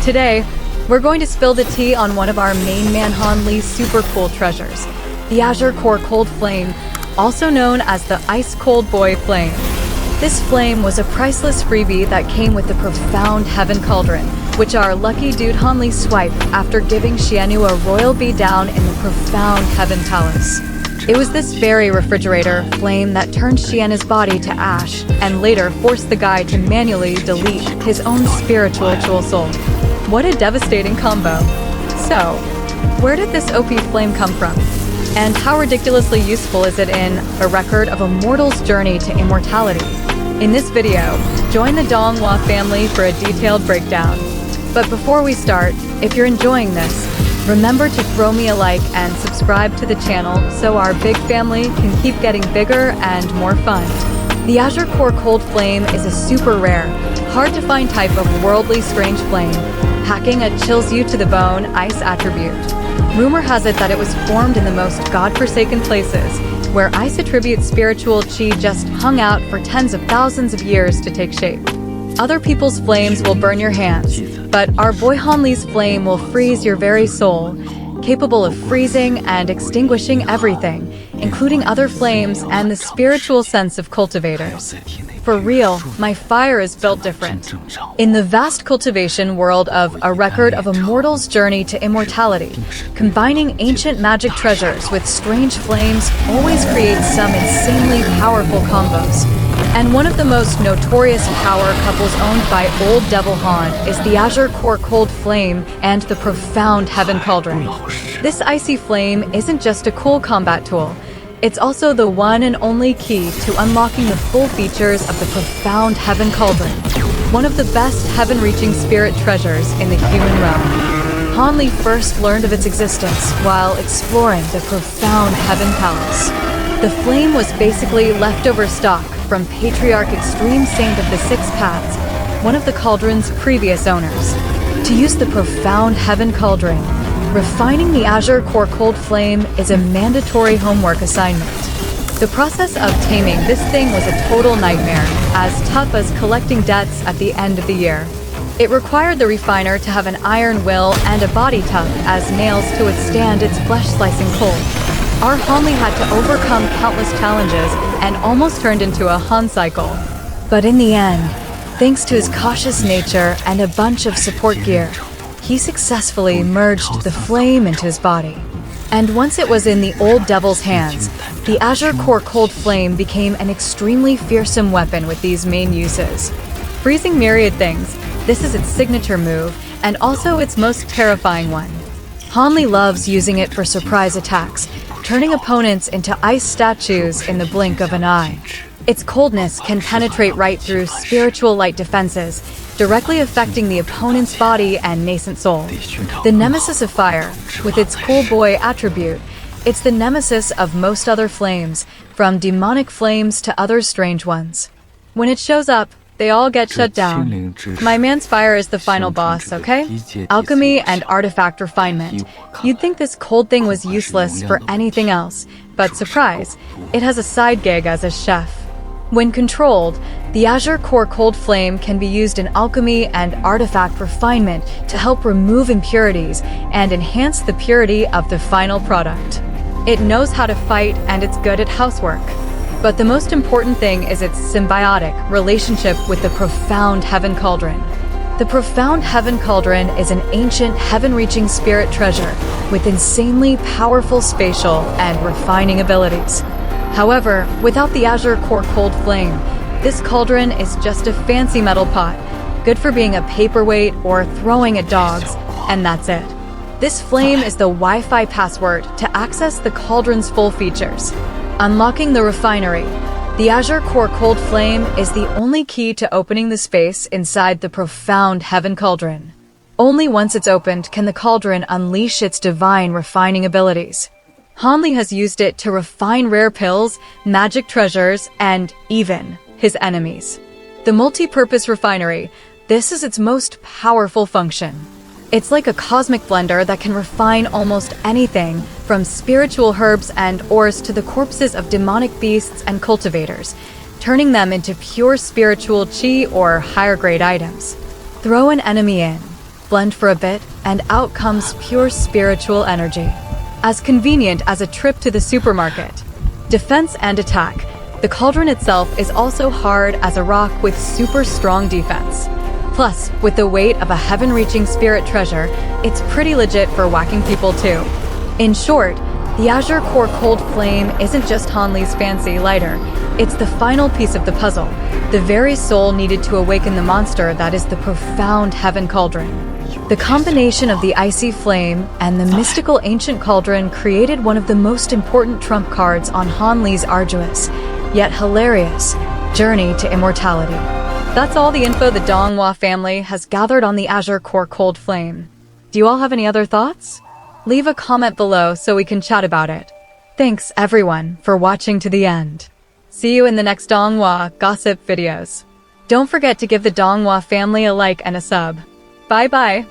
Today, we're going to spill the tea on one of our main man Hanli's super cool treasures, the Azure Core Cold Flame, also known as the Ice Cold Boy Flame. This flame was a priceless freebie that came with the profound Heaven Cauldron, which our lucky dude Hanli swiped after giving Xianu a royal beatdown in the profound Heaven Palace. It was this very refrigerator flame that turned Xianu's body to ash and later forced the guy to manually delete his own spiritual soul. What a devastating combo. So, where did this OP flame come from? And how ridiculously useful is it in a record of a mortal's journey to immortality? In this video, join the Donghua family for a detailed breakdown. But before we start, if you're enjoying this, remember to throw me a like and subscribe to the channel so our big family can keep getting bigger and more fun. The Azure Core Cold Flame is a super rare, hard to find type of worldly strange flame, packing a chills you to the bone ice attribute. Rumor has it that it was formed in the most godforsaken places, where ice attribute spiritual chi just hung out for tens of thousands of years to take shape. Other people's flames will burn your hands, but our boy Hanli's flame will freeze your very soul, capable of freezing and extinguishing everything, including other flames and the spiritual sense of cultivators. For real, my fire is built different. In the vast cultivation world of A Record of a Mortal's Journey to Immortality, combining ancient magic treasures with strange flames always creates some insanely powerful combos. And one of the most notorious power couples owned by Old Devil Han is the Azure Core Cold Flame and the profound Heaven Cauldron. This icy flame isn't just a cool combat tool. It's also the one and only key to unlocking the full features of the profound Heaven Cauldron, one of the best heaven-reaching spirit treasures in the human realm. Hanli first learned of its existence while exploring the profound Heaven Palace. The flame was basically leftover stock from Patriarch Extreme Saint of the Six Paths, one of the Cauldron's previous owners. To use the profound Heaven Cauldron, refining the Azure Core Cold Flame is a mandatory homework assignment. The process of taming this thing was a total nightmare, as tough as collecting debts at the end of the year. It required the refiner to have an iron will and a body tough as nails to withstand its flesh-slicing cold. Our Hanli had to overcome countless challenges and almost turned into a Han cycle. But in the end, thanks to his cautious nature and a bunch of support gear, he successfully merged the flame into his body. And once it was in the Old Devil's hands, the Azure Core Cold Flame became an extremely fearsome weapon with these main uses. Freezing myriad things, this is its signature move, and also its most terrifying one. Hanli loves using it for surprise attacks, turning opponents into ice statues in the blink of an eye. Its coldness can penetrate right through spiritual light defenses, directly affecting the opponent's body and nascent soul. The nemesis of fire, with its cool boy attribute, it's the nemesis of most other flames, from demonic flames to other strange ones. When it shows up, they all get shut down. My man's fire is the final boss, okay? Alchemy and artifact refinement. You'd think this cold thing was useless for anything else, but surprise, it has a side gig as a chef. When controlled, the Azure Core Cold Flame can be used in alchemy and artifact refinement to help remove impurities and enhance the purity of the final product. It knows how to fight and it's good at housework. But the most important thing is its symbiotic relationship with the profound Heaven Cauldron. The profound Heaven Cauldron is an ancient heaven-reaching spirit treasure with insanely powerful spatial and refining abilities. However, without the Azure Core Cold Flame, this cauldron is just a fancy metal pot, good for being a paperweight or throwing at dogs, and that's it. This flame is the Wi-Fi password to access the cauldron's full features. Unlocking the refinery, the Azure Core Cold Flame is the only key to opening the space inside the profound Heaven Cauldron. Only once it's opened can the cauldron unleash its divine refining abilities. Hanli has used it to refine rare pills, magic treasures, and even his enemies. The multi-purpose refinery, this is its most powerful function. It's like a cosmic blender that can refine almost anything, from spiritual herbs and ores to the corpses of demonic beasts and cultivators, turning them into pure spiritual chi or higher grade items. Throw an enemy in. blend for a bit, and out comes pure spiritual energy. As convenient as a trip to the supermarket. Defense and attack. The cauldron itself is also hard as a rock with super strong defense. Plus, with the weight of a heaven-reaching spirit treasure, it's pretty legit for whacking people too. In short, the Azure Core Cold Flame isn't just Hanli's fancy lighter, it's the final piece of the puzzle, the very soul needed to awaken the monster that is the profound Heaven Cauldron. The combination of the icy flame and the mystical ancient cauldron created one of the most important trump cards on Hanli's arduous, yet hilarious, journey to immortality. That's all the info the Donghua family has gathered on the Azure Core Cold Flame. Do you all have any other thoughts? Leave a comment below so we can chat about it. Thanks everyone for watching to the end. See you in the next Donghua gossip videos. Don't forget to give the Donghua family a like and a sub. Bye bye.